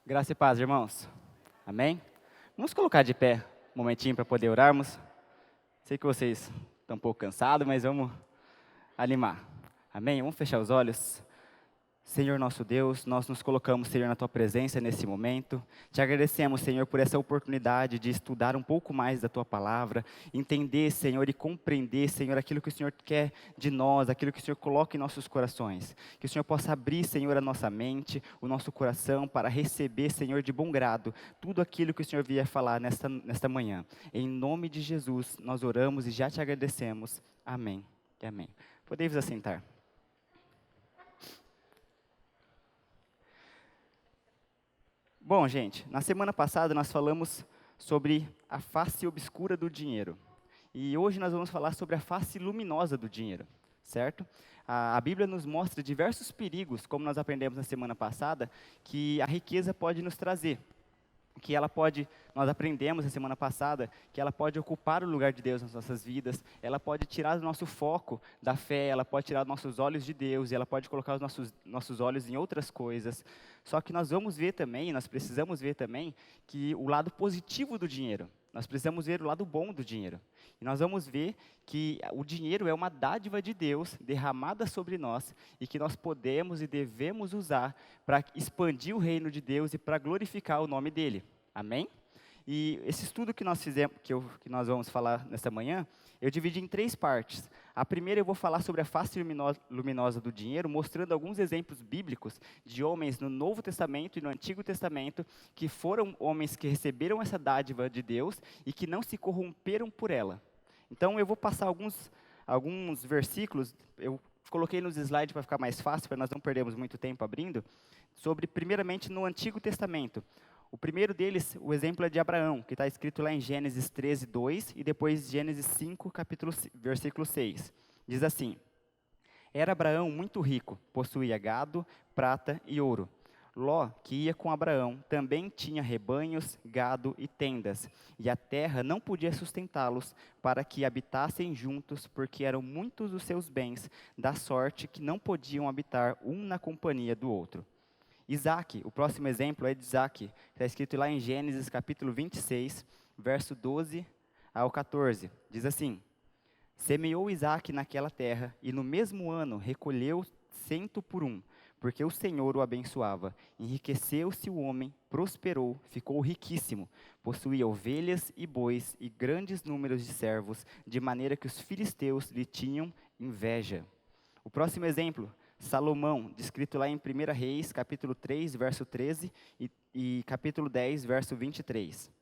Graça e paz, irmãos. Amém? Vamos colocar de pé um momentinho para poder orarmos. Sei que vocês estão um pouco cansados, mas vamos animar. Amém? Vamos fechar os olhos. Senhor nosso Deus, nós nos colocamos, Senhor, na Tua presença nesse momento. Te agradecemos, Senhor, por essa oportunidade de estudar um pouco mais da Tua palavra, entender, Senhor, e compreender, Senhor, aquilo que o Senhor quer de nós, aquilo que o Senhor coloca em nossos corações. Que o Senhor possa abrir, Senhor, a nossa mente, o nosso coração, para receber, Senhor, de bom grado, tudo aquilo que o Senhor vier falar nesta manhã. Em nome de Jesus, nós oramos e já te agradecemos. Amém e amém. Podem vos assentar. Bom, gente, na semana passada nós falamos sobre a face obscura do dinheiro. E hoje nós vamos falar sobre a face luminosa do dinheiro, certo? A Bíblia nos mostra diversos perigos, como nós aprendemos na semana passada, que a riqueza pode nos trazer. Nós aprendemos na semana passada, que ela pode ocupar o lugar de Deus nas nossas vidas, ela pode tirar o nosso foco da fé, ela pode tirar os nossos olhos de Deus, e ela pode colocar os nossos olhos em outras coisas. Só que nós vamos ver também, nós precisamos ver também, que o lado positivo do dinheiro, nós precisamos ver o lado bom do dinheiro. E nós vamos ver que o dinheiro é uma dádiva de Deus derramada sobre nós e que nós podemos e devemos usar para expandir o reino de Deus e para glorificar o nome dele. Amém? E esse estudo que nós fizemos, que nós vamos falar nesta manhã, eu dividi em 3 partes. A primeira eu vou falar sobre a face luminosa do dinheiro, mostrando alguns exemplos bíblicos de homens no Novo Testamento e no Antigo Testamento, que foram homens que receberam essa dádiva de Deus e que não se corromperam por ela. Então eu vou passar alguns versículos, eu coloquei nos slides para ficar mais fácil, para nós não perdermos muito tempo abrindo, sobre primeiramente no Antigo Testamento. O primeiro deles, o exemplo é de Abraão, que está escrito lá em Gênesis 13, 2, e depois Gênesis 5, versículo 6. Diz assim: Era Abraão muito rico, possuía gado, prata e ouro. Ló, que ia com Abraão, também tinha rebanhos, gado e tendas, e a terra não podia sustentá-los para que habitassem juntos, porque eram muitos os seus bens, da sorte que não podiam habitar um na companhia do outro. Isaac, o próximo exemplo é de Isaac, está escrito lá em Gênesis capítulo 26, verso 12 ao 14. Diz assim: Semeou Isaac naquela terra, e no mesmo ano recolheu 100 por 1, porque o Senhor o abençoava. Enriqueceu-se o homem, prosperou, ficou riquíssimo, possuía ovelhas e bois e grandes números de servos, de maneira que os filisteus lhe tinham inveja. O próximo exemplo, Salomão, descrito lá em 1 Reis, capítulo 3, verso 13 e capítulo 10, verso 23.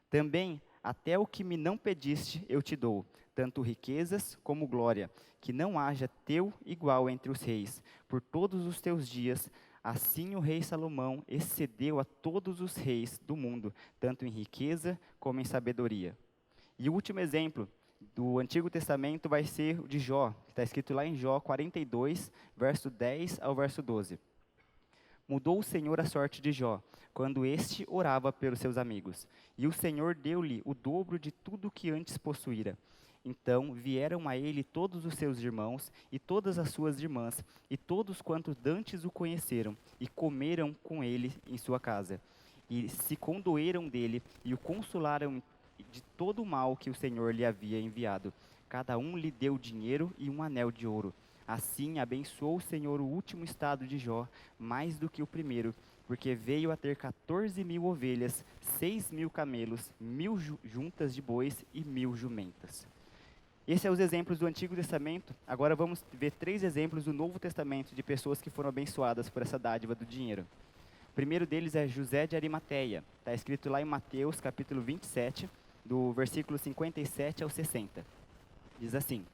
Também, até o que me não pediste, eu te dou, tanto riquezas como glória, que não haja teu igual entre os reis, por todos os teus dias. Assim o rei Salomão excedeu a todos os reis do mundo, tanto em riqueza como em sabedoria. E o último exemplo do Antigo Testamento vai ser o de Jó, que está escrito lá em Jó 42, verso 10 ao verso 12. Mudou o Senhor a sorte de Jó, quando este orava pelos seus amigos, e o Senhor deu-lhe o dobro de tudo que antes possuíra. Então vieram a ele todos os seus irmãos e todas as suas irmãs, e todos quantos dantes o conheceram, e comeram com ele em sua casa. E se condoeram dele, e o consolaram de todo o mal que o Senhor lhe havia enviado. Cada um lhe deu dinheiro e um anel de ouro. Assim abençoou o Senhor o último estado de Jó, mais do que o primeiro, porque veio a ter 14.000 ovelhas, 6.000 camelos, 1.000 juntas de bois e 1.000 jumentas. Esses são os exemplos do Antigo Testamento. Agora vamos ver 3 exemplos do Novo Testamento de pessoas que foram abençoadas por essa dádiva do dinheiro. O primeiro deles é José de Arimateia. Está escrito lá em Mateus, capítulo 27, do versículo 57 ao 60. Diz assim: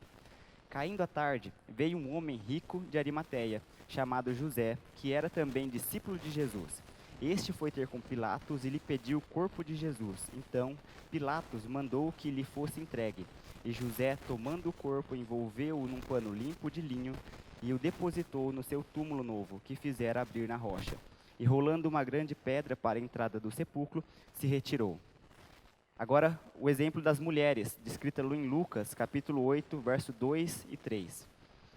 Caindo a tarde, veio um homem rico de Arimateia, chamado José, que era também discípulo de Jesus. Este foi ter com Pilatos e lhe pediu o corpo de Jesus. Então, Pilatos mandou que lhe fosse entregue. E José, tomando o corpo, envolveu-o num pano limpo de linho e o depositou no seu túmulo novo, que fizera abrir na rocha. E rolando uma grande pedra para a entrada do sepulcro, se retirou. Agora, o exemplo das mulheres, descrita em Lucas, capítulo 8, verso 2 e 3.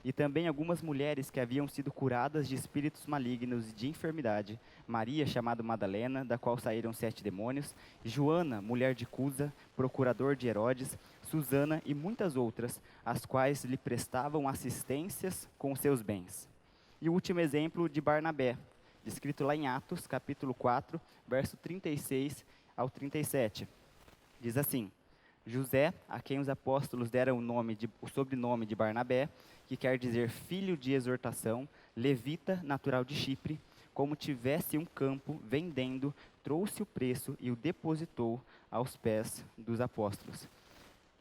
e também algumas mulheres que haviam sido curadas de espíritos malignos e de enfermidade, Maria, chamada Madalena, da qual saíram 7 demônios, Joana, mulher de Cusa, procurador de Herodes, Susana e muitas outras, as quais lhe prestavam assistências com seus bens. E o último exemplo de Barnabé, descrito lá em Atos, capítulo 4, verso 36 ao 37. Diz assim: José, a quem os apóstolos deram o sobrenome de Barnabé, que quer dizer filho de exortação, levita, natural de Chipre, como tivesse um campo, vendendo, trouxe o preço e o depositou aos pés dos apóstolos.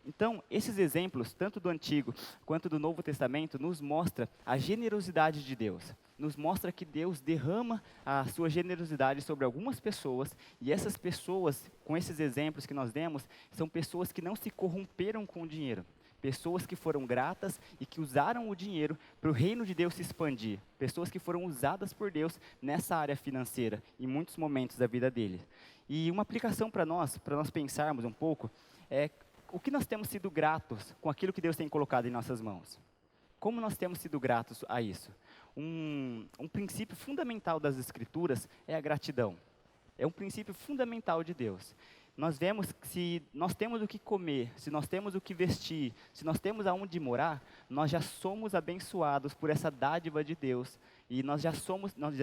Então, esses exemplos, tanto do Antigo quanto do Novo Testamento, nos mostra a generosidade de Deus. Nos mostra que Deus derrama a sua generosidade sobre algumas pessoas, e essas pessoas, com esses exemplos que nós demos, são pessoas que não se corromperam com o dinheiro. Pessoas que foram gratas e que usaram o dinheiro para o reino de Deus se expandir. Pessoas que foram usadas por Deus nessa área financeira, em muitos momentos da vida deles. E uma aplicação para nós pensarmos um pouco, é o que nós temos sido gratos com aquilo que Deus tem colocado em nossas mãos? Como nós temos sido gratos a isso? Um princípio fundamental das Escrituras é a gratidão. É um princípio fundamental de Deus. Nós vemos que se nós temos o que comer, se nós temos o que vestir, se nós temos aonde morar, nós já somos abençoados por essa dádiva de Deus. E nós já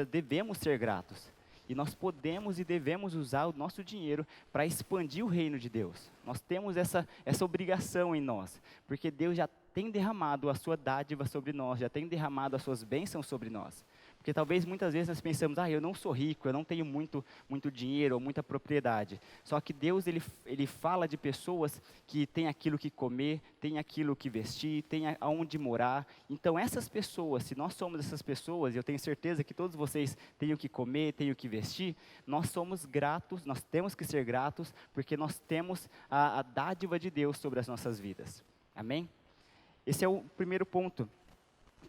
devemos ser gratos. E nós podemos e devemos usar o nosso dinheiro para expandir o reino de Deus. Nós temos essa obrigação em nós, porque Deus já tem derramado a sua dádiva sobre nós, já tem derramado as suas bênçãos sobre nós. Porque talvez muitas vezes nós pensamos, eu não sou rico, eu não tenho muito dinheiro ou muita propriedade. Só que Deus, ele fala de pessoas que têm aquilo que comer, têm aquilo que vestir, têm aonde morar. Então essas pessoas, se nós somos essas pessoas, e eu tenho certeza que todos vocês têm o que comer, têm o que vestir, nós somos gratos, nós temos que ser gratos, porque nós temos a dádiva de Deus sobre as nossas vidas. Amém? Esse é o primeiro ponto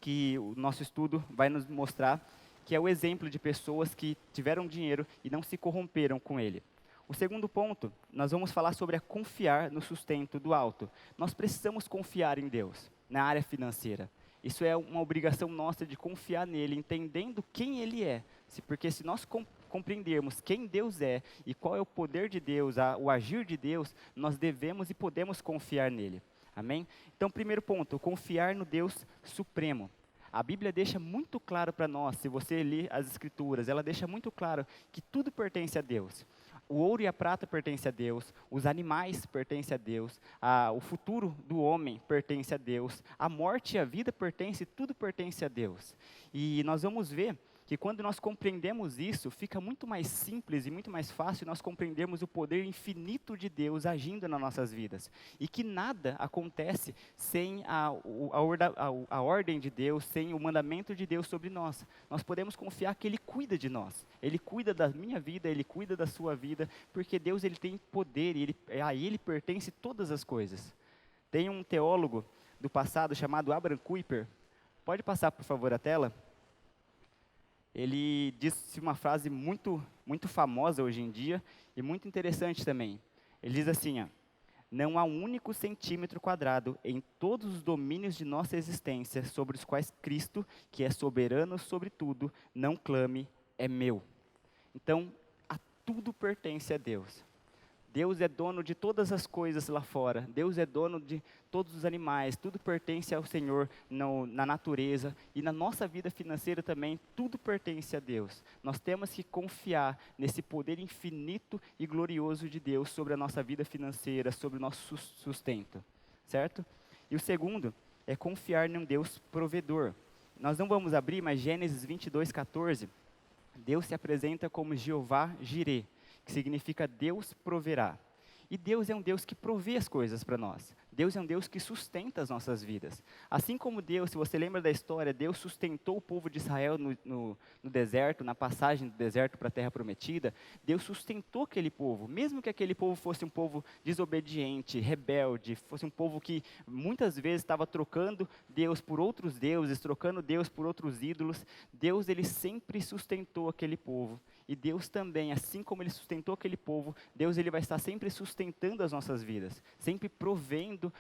que o nosso estudo vai nos mostrar, que é o exemplo de pessoas que tiveram dinheiro e não se corromperam com ele. O segundo ponto, nós vamos falar sobre a confiar no sustento do alto. Nós precisamos confiar em Deus, na área financeira. Isso é uma obrigação nossa de confiar nele, entendendo quem ele é. Porque se nós compreendermos quem Deus é e qual é o poder de Deus, o agir de Deus, nós devemos e podemos confiar nele. Amém? Então, primeiro ponto, confiar no Deus supremo. A Bíblia deixa muito claro para nós, se você ler as Escrituras, ela deixa muito claro que tudo pertence a Deus. O ouro e a prata pertencem a Deus, os animais pertencem a Deus, o futuro do homem pertence a Deus, a morte e a vida tudo pertence a Deus. E nós vamos ver que quando nós compreendemos isso, fica muito mais simples e muito mais fácil nós compreendermos o poder infinito de Deus agindo nas nossas vidas. E que nada acontece sem a ordem de Deus, sem o mandamento de Deus sobre nós. Nós podemos confiar que Ele cuida de nós. Ele cuida da minha vida, Ele cuida da sua vida, porque Deus ele tem poder e a Ele pertence todas as coisas. Tem um teólogo do passado chamado Abraham Kuyper. Pode passar, por favor, a tela? Ele disse uma frase muito famosa hoje em dia e muito interessante também. Ele diz assim, não há um único centímetro quadrado em todos os domínios de nossa existência sobre os quais Cristo, que é soberano sobre tudo, não clame, é meu. Então, tudo pertence a Deus. Deus é dono de todas as coisas lá fora. Deus é dono de todos os animais. Tudo pertence ao Senhor na natureza. E na nossa vida financeira também, tudo pertence a Deus. Nós temos que confiar nesse poder infinito e glorioso de Deus sobre a nossa vida financeira, sobre o nosso sustento. Certo? E o segundo é confiar num Deus provedor. Nós não vamos abrir, mas Gênesis 22:14, Deus se apresenta como Jeová Jireh, que significa Deus proverá. E Deus é um Deus que provê as coisas para nós. Deus é um Deus que sustenta as nossas vidas. Assim como Deus, se você lembra da história, Deus sustentou o povo de Israel no deserto, na passagem do deserto para a terra prometida, Deus sustentou aquele povo, mesmo que aquele povo fosse um povo desobediente, rebelde, fosse um povo que muitas vezes estava trocando Deus por outros deuses, trocando Deus por outros ídolos, Deus ele sempre sustentou aquele povo. E Deus também, assim como Ele sustentou aquele povo, Deus ele vai estar sempre sustentando as nossas vidas, sempre provendo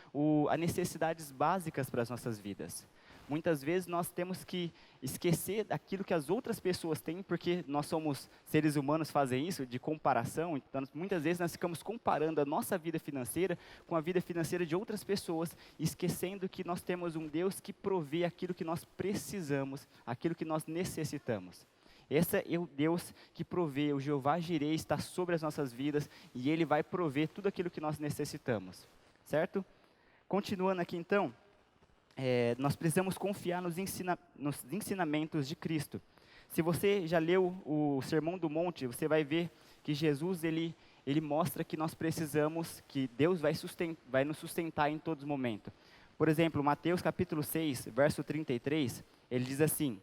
as necessidades básicas para as nossas vidas. Muitas vezes nós temos que esquecer daquilo que as outras pessoas têm, porque nós somos seres humanos, fazem isso, de comparação. Então, muitas vezes nós ficamos comparando a nossa vida financeira com a vida financeira de outras pessoas, esquecendo que nós temos um Deus que provê aquilo que nós precisamos, aquilo que nós necessitamos. Esse é o Deus que provê, o Jeová Jireh está sobre as nossas vidas e Ele vai prover tudo aquilo que nós necessitamos, certo? Continuando aqui então, nós precisamos confiar nos ensinamentos de Cristo. Se você já leu o Sermão do Monte, você vai ver que Jesus, ele mostra que nós precisamos, que Deus vai nos sustentar em todos os momentos. Por exemplo, Mateus capítulo 6, verso 33, ele diz assim: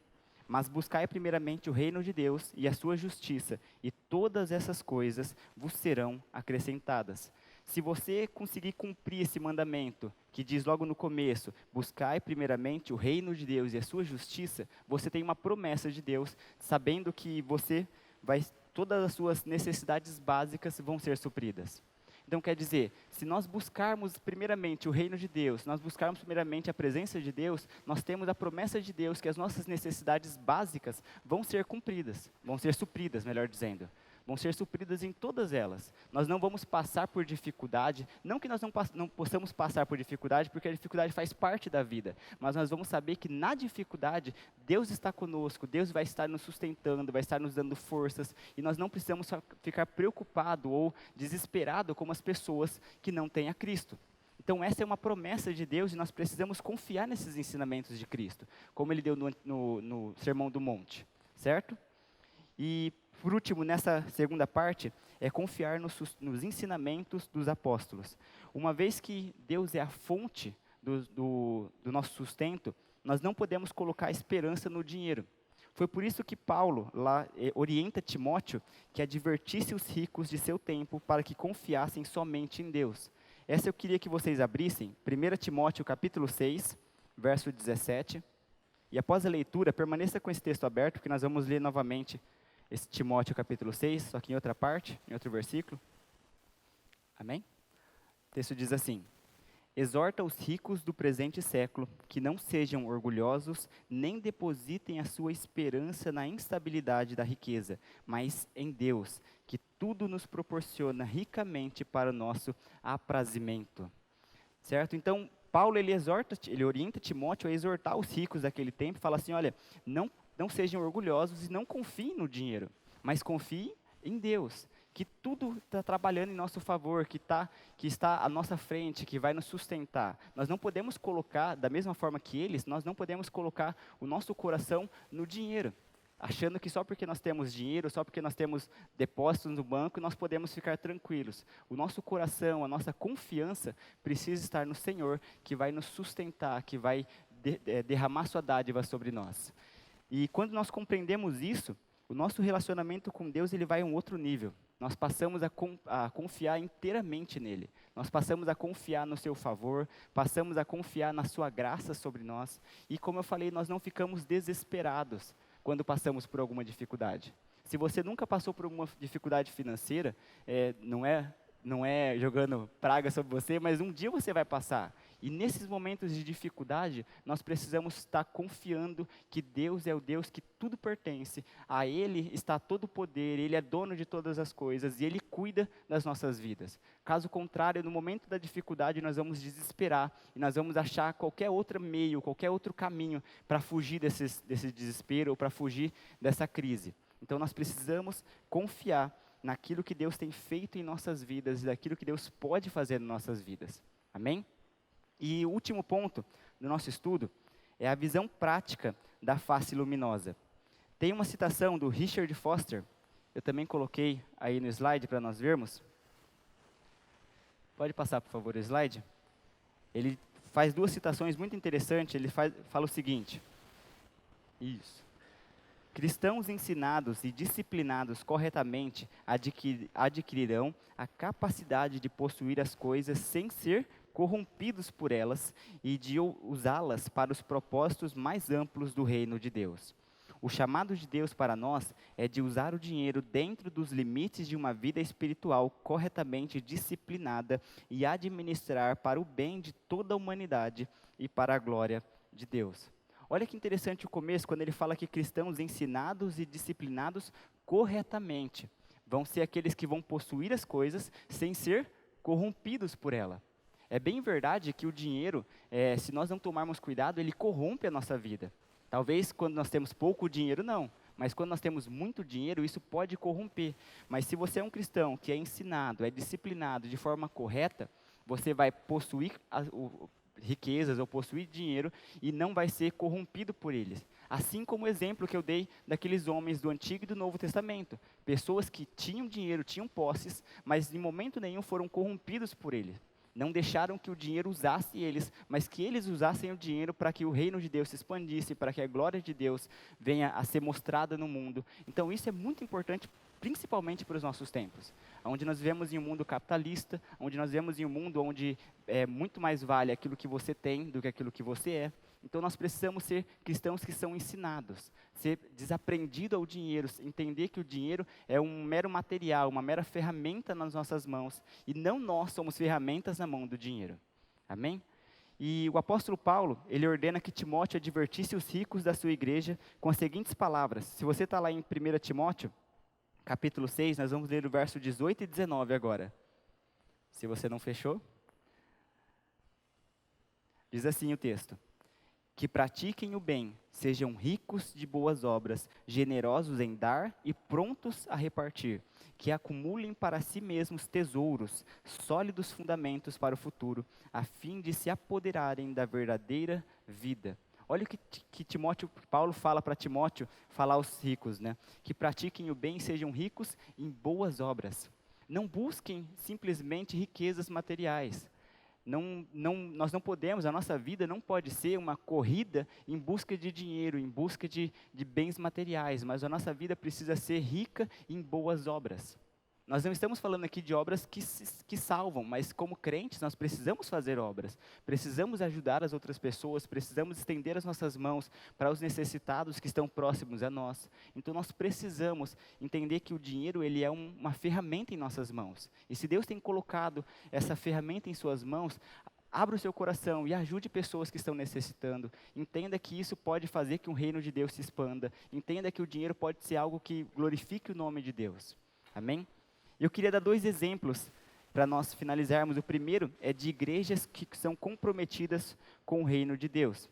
mas buscai primeiramente o reino de Deus e a sua justiça, e todas essas coisas vos serão acrescentadas. Se você conseguir cumprir esse mandamento, que diz logo no começo, buscai primeiramente o reino de Deus e a sua justiça, você tem uma promessa de Deus, sabendo que todas as suas necessidades básicas vão ser supridas. Então quer dizer, se nós buscarmos primeiramente o reino de Deus, nós buscarmos primeiramente a presença de Deus, nós temos a promessa de Deus que as nossas necessidades básicas vão ser cumpridas, vão ser supridas, melhor dizendo. Vão ser supridas em todas elas. Nós não vamos passar por dificuldade, não que nós não possamos passar por dificuldade, porque a dificuldade faz parte da vida, mas nós vamos saber que na dificuldade, Deus está conosco, Deus vai estar nos sustentando, vai estar nos dando forças, e nós não precisamos ficar preocupados ou desesperados como as pessoas que não têm a Cristo. Então essa é uma promessa de Deus e nós precisamos confiar nesses ensinamentos de Cristo, como Ele deu no Sermão do Monte, certo? E, por último, nessa segunda parte, é confiar nos ensinamentos dos apóstolos. Uma vez que Deus é a fonte do nosso sustento, nós não podemos colocar esperança no dinheiro. Foi por isso que Paulo lá orienta Timóteo que advertisse os ricos de seu tempo para que confiassem somente em Deus. Essa eu queria que vocês abrissem, 1 Timóteo capítulo 6, verso 17. E após a leitura, permaneça com esse texto aberto, porque nós vamos ler novamente esse Timóteo capítulo 6, só que em outra parte, em outro versículo. Amém? O texto diz assim: exorta os ricos do presente século que não sejam orgulhosos, nem depositem a sua esperança na instabilidade da riqueza, mas em Deus, que tudo nos proporciona ricamente para o nosso aprazimento. Certo? Então, Paulo, ele orienta Timóteo a exortar os ricos daquele tempo, fala assim, olha, não sejam orgulhosos e não confiem no dinheiro, mas confiem em Deus, que tudo está trabalhando em nosso favor, que está à nossa frente, que vai nos sustentar. Nós não podemos colocar, da mesma forma que eles, nós não podemos colocar o nosso coração no dinheiro, achando que só porque nós temos dinheiro, só porque nós temos depósitos no banco, nós podemos ficar tranquilos. O nosso coração, a nossa confiança precisa estar no Senhor, que vai nos sustentar, que vai derramar sua dádiva sobre nós. E quando nós compreendemos isso, o nosso relacionamento com Deus ele vai a um outro nível. Nós passamos a confiar inteiramente nele. Nós passamos a confiar no seu favor, passamos a confiar na sua graça sobre nós. E como eu falei, nós não ficamos desesperados quando passamos por alguma dificuldade. Se você nunca passou por uma dificuldade financeira, não é jogando praga sobre você, mas um dia você vai passar. E nesses momentos de dificuldade, nós precisamos estar confiando que Deus é o Deus que tudo pertence. A Ele está todo o poder, Ele é dono de todas as coisas e Ele cuida das nossas vidas. Caso contrário, no momento da dificuldade, nós vamos desesperar e nós vamos achar qualquer outro meio, qualquer outro caminho para fugir desse desespero ou para fugir dessa crise. Então nós precisamos confiar naquilo que Deus tem feito em nossas vidas e daquilo que Deus pode fazer em nossas vidas. Amém? E o último ponto do nosso estudo é a visão prática da face luminosa. Tem uma citação do Richard Foster, eu também coloquei aí no slide para nós vermos. Pode passar, por favor, o slide? Ele faz duas citações muito interessantes, ele fala o seguinte. Isso. Cristãos ensinados e disciplinados corretamente adquirirão a capacidade de possuir as coisas sem ser corrompidos por elas e de usá-las para os propósitos mais amplos do reino de Deus. O chamado de Deus para nós é de usar o dinheiro dentro dos limites de uma vida espiritual corretamente disciplinada e administrar para o bem de toda a humanidade e para a glória de Deus. Olha que interessante o começo, quando ele fala que cristãos ensinados e disciplinados corretamente vão ser aqueles que vão possuir as coisas sem ser corrompidos por ela. É bem verdade que o dinheiro, se nós não tomarmos cuidado, ele corrompe a nossa vida. Talvez quando nós temos pouco dinheiro, não. Mas quando nós temos muito dinheiro, isso pode corromper. Mas se você é um cristão que é ensinado, é disciplinado de forma correta, você vai possuir riquezas ou possuir dinheiro e não vai ser corrompido por eles. Assim como o exemplo que eu dei daqueles homens do Antigo e do Novo Testamento. Pessoas que tinham dinheiro, tinham posses, mas em momento nenhum foram corrompidos por ele. Não deixaram que o dinheiro usasse eles, mas que eles usassem o dinheiro para que o reino de Deus se expandisse, para que a glória de Deus venha a ser mostrada no mundo. Então isso é muito importante, principalmente para os nossos tempos, onde nós vivemos em um mundo capitalista, onde nós vivemos em um mundo onde muito mais vale aquilo que você tem do que aquilo que você é. Então nós precisamos ser cristãos que são ensinados, ser desaprendido ao dinheiro, entender que o dinheiro é um mero material, uma mera ferramenta nas nossas mãos, e não nós somos ferramentas na mão do dinheiro. Amém? E o apóstolo Paulo, ele ordena que Timóteo advertisse os ricos da sua igreja com as seguintes palavras. Se você está lá em 1 Timóteo, capítulo 6, nós vamos ler o verso 18 e 19 agora. Se você não fechou. Diz assim o texto: que pratiquem o bem, sejam ricos de boas obras, generosos em dar e prontos a repartir, que acumulem para si mesmos tesouros, sólidos fundamentos para o futuro, a fim de se apoderarem da verdadeira vida. Olha o que Paulo fala para Timóteo, falar aos ricos, né? Que pratiquem o bem e sejam ricos em boas obras. Não busquem simplesmente riquezas materiais. Nós não podemos, a nossa vida não pode ser uma corrida em busca de dinheiro, em busca de bens materiais, mas a nossa vida precisa ser rica em boas obras. Nós não estamos falando aqui de obras que salvam, mas como crentes nós precisamos fazer obras, precisamos ajudar as outras pessoas, precisamos estender as nossas mãos para os necessitados que estão próximos a nós. Então nós precisamos entender que o dinheiro ele é uma ferramenta em nossas mãos. E se Deus tem colocado essa ferramenta em suas mãos, abra o seu coração e ajude pessoas que estão necessitando. Entenda que isso pode fazer que o reino de Deus se expanda. Entenda que o dinheiro pode ser algo que glorifique o nome de Deus. Amém? Eu queria dar 2 exemplos para nós finalizarmos. O primeiro é de igrejas que são comprometidas com o reino de Deus.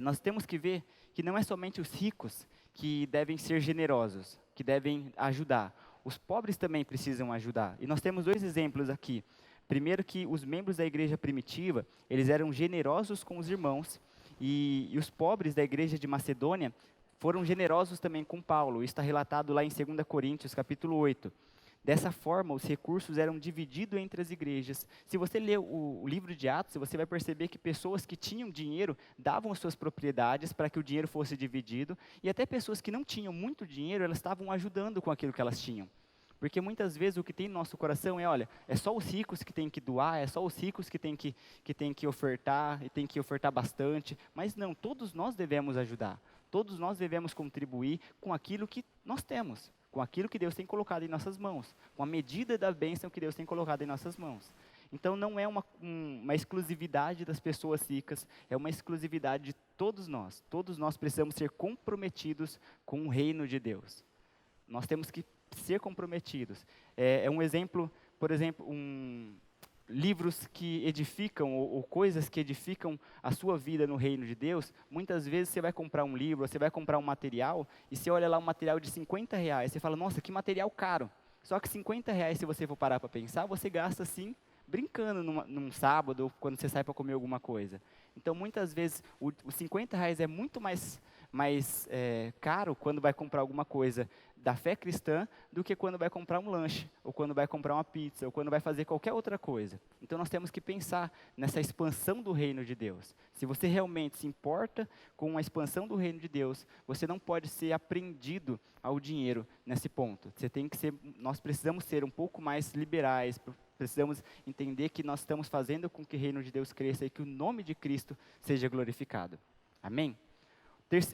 Nós temos que ver que não é somente os ricos que devem ser generosos, que devem ajudar. Os pobres também precisam ajudar. E nós temos 2 exemplos aqui. Primeiro que os membros da igreja primitiva, eles eram generosos com os irmãos, e os pobres da igreja de Macedônia foram generosos também com Paulo. Isso está relatado lá em 2 Coríntios, capítulo 8. Dessa forma, os recursos eram divididos entre as igrejas. Se você ler o livro de Atos, você vai perceber que pessoas que tinham dinheiro davam as suas propriedades para que o dinheiro fosse dividido, e até pessoas que não tinham muito dinheiro, elas estavam ajudando com aquilo que elas tinham. Porque muitas vezes o que tem no nosso coração é, olha, é só os ricos que têm que doar, é só os ricos que têm que ofertar, e têm que ofertar bastante. Mas não, todos nós devemos ajudar. Todos nós devemos contribuir com aquilo que nós temos, com aquilo que Deus tem colocado em nossas mãos, com a medida da bênção que Deus tem colocado em nossas mãos. Então não é uma exclusividade das pessoas ricas, é uma exclusividade de todos nós. Todos nós precisamos ser comprometidos com o reino de Deus. Nós temos que ser comprometidos. É um exemplo, por exemplo, livros que edificam ou coisas que edificam a sua vida no reino de Deus. Muitas vezes você vai comprar um livro, você vai comprar um material, e você olha lá um material de R$50, você fala, nossa, que material caro. Só que R$50, se você for parar para pensar, você gasta assim, brincando num sábado, ou quando você sai para comer alguma coisa. Então, muitas vezes, os R$50 é muito mais caro quando vai comprar alguma coisa da fé cristã do que quando vai comprar um lanche, ou quando vai comprar uma pizza, ou quando vai fazer qualquer outra coisa. Então nós temos que pensar nessa expansão do reino de Deus. Se você realmente se importa com a expansão do reino de Deus, você não pode ser apreendido ao dinheiro nesse ponto. Nós precisamos ser um pouco mais liberais, precisamos entender que nós estamos fazendo com que o reino de Deus cresça e que o nome de Cristo seja glorificado. Amém?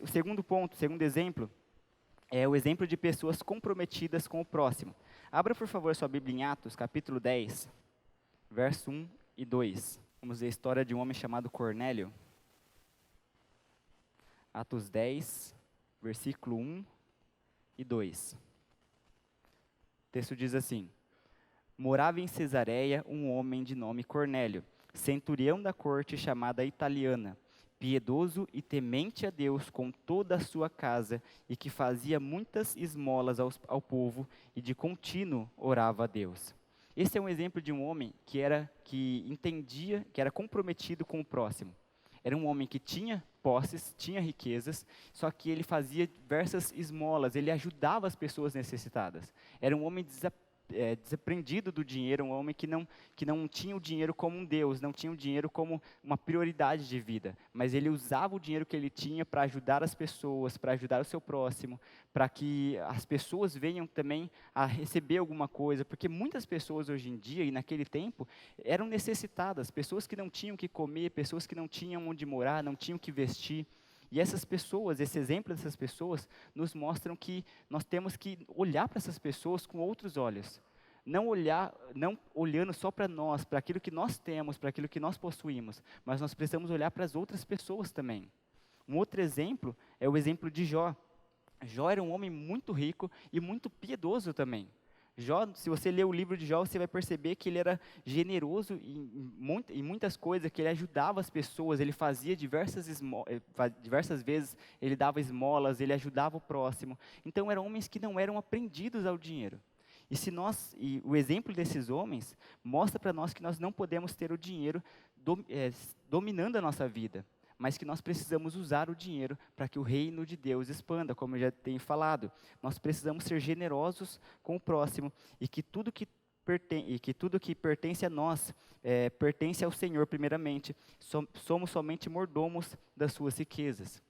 O segundo ponto, o segundo exemplo, é o exemplo de pessoas comprometidas com o próximo. Abra, por favor, sua Bíblia em Atos, capítulo 10, verso 1 e 2. Vamos ver a história de um homem chamado Cornélio. Atos 10, versículo 1 e 2. O texto diz assim: morava em Cesareia um homem de nome Cornélio, centurião da corte chamada Italiana, piedoso e temente a Deus com toda a sua casa, e que fazia muitas esmolas ao povo, e de contínuo orava a Deus. Esse é um exemplo de um homem que entendia, que era comprometido com o próximo. Era um homem que tinha posses, tinha riquezas, só que ele fazia diversas esmolas, ele ajudava as pessoas necessitadas. Era um homem desprendido do dinheiro, um homem que não tinha o dinheiro como um Deus, não tinha o dinheiro como uma prioridade de vida, mas ele usava o dinheiro que ele tinha para ajudar as pessoas, para ajudar o seu próximo, para que as pessoas venham também a receber alguma coisa, porque muitas pessoas hoje em dia e naquele tempo eram necessitadas, pessoas que não tinham o que comer, pessoas que não tinham onde morar, não tinham o que vestir. E essas pessoas, esse exemplo dessas pessoas, nos mostram que nós temos que olhar para essas pessoas com outros olhos. Não olhando só para nós, para aquilo que nós temos, para aquilo que nós possuímos, mas nós precisamos olhar para as outras pessoas também. Um outro exemplo é o exemplo de Jó. Jó era um homem muito rico e muito piedoso também. Jó, se você ler o livro de Jó, você vai perceber que ele era generoso em muitas coisas, que ele ajudava as pessoas, ele fazia diversas vezes, ele dava esmolas, ele ajudava o próximo. Então eram homens que não eram aprendidos ao dinheiro. E o exemplo desses homens mostra para nós que nós não podemos ter o dinheiro dominando a nossa vida, mas que nós precisamos usar o dinheiro para que o reino de Deus expanda, como eu já tenho falado. Nós precisamos ser generosos com o próximo e que tudo que pertence a nós pertence ao Senhor primeiramente. Somos somente mordomos das suas riquezas.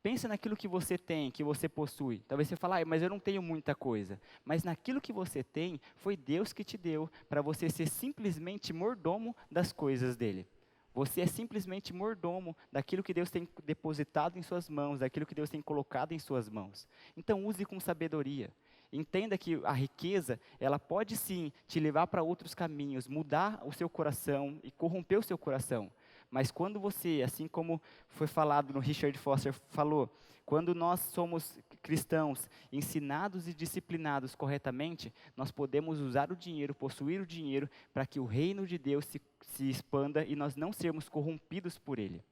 Pensa naquilo que você tem, que você possui. Talvez você fale, mas eu não tenho muita coisa. Mas naquilo que você tem, foi Deus que te deu para você ser simplesmente mordomo das coisas dele. Você é simplesmente mordomo daquilo que Deus tem depositado em suas mãos, daquilo que Deus tem colocado em suas mãos. Então use com sabedoria. Entenda que a riqueza, ela pode sim te levar para outros caminhos, mudar o seu coração e corromper o seu coração. Mas quando você, assim como foi falado no Richard Foster falou, quando nós somos cristãos, ensinados e disciplinados corretamente, nós podemos usar o dinheiro, possuir o dinheiro, para que o reino de Deus se expanda e nós não sermos corrompidos por ele.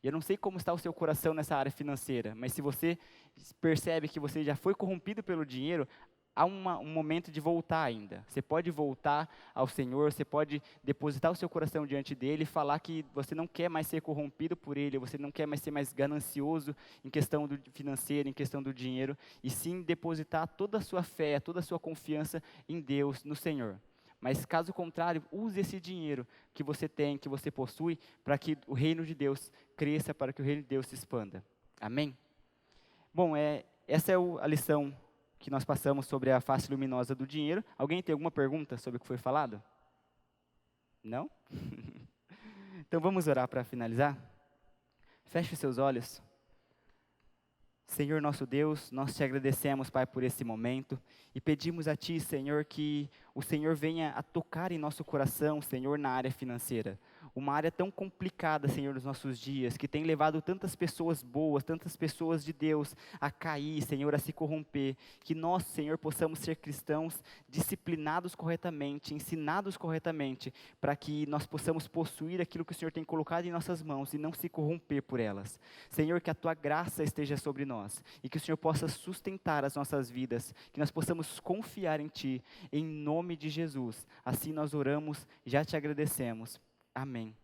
E eu não sei como está o seu coração nessa área financeira, mas se você percebe que você já foi corrompido pelo dinheiro, há um momento de voltar ainda. Você pode voltar ao Senhor, você pode depositar o seu coração diante dele e falar que você não quer mais ser corrompido por ele, você não quer mais ser mais ganancioso em questão do financeiro, em questão do dinheiro, e sim depositar toda a sua fé, toda a sua confiança em Deus, no Senhor. Mas caso contrário, use esse dinheiro que você tem, que você possui, para que o reino de Deus cresça, para que o reino de Deus se expanda. Amém? Bom, essa é a lição que nós passamos sobre a face luminosa do dinheiro. Alguém tem alguma pergunta sobre o que foi falado? Não? Então vamos orar para finalizar? Feche os seus olhos. Senhor nosso Deus, nós te agradecemos, Pai, por esse momento e pedimos a Ti, Senhor, que o Senhor venha a tocar em nosso coração, Senhor, na área financeira. Uma área tão complicada, Senhor, nos nossos dias, que tem levado tantas pessoas boas, tantas pessoas de Deus a cair, Senhor, a se corromper. Que nós, Senhor, possamos ser cristãos disciplinados corretamente, ensinados corretamente, para que nós possamos possuir aquilo que o Senhor tem colocado em nossas mãos e não se corromper por elas. Senhor, que a Tua graça esteja sobre nós e que o Senhor possa sustentar as nossas vidas, que nós possamos confiar em Ti, em nome de Jesus. Assim nós oramos, já te agradecemos. Amém.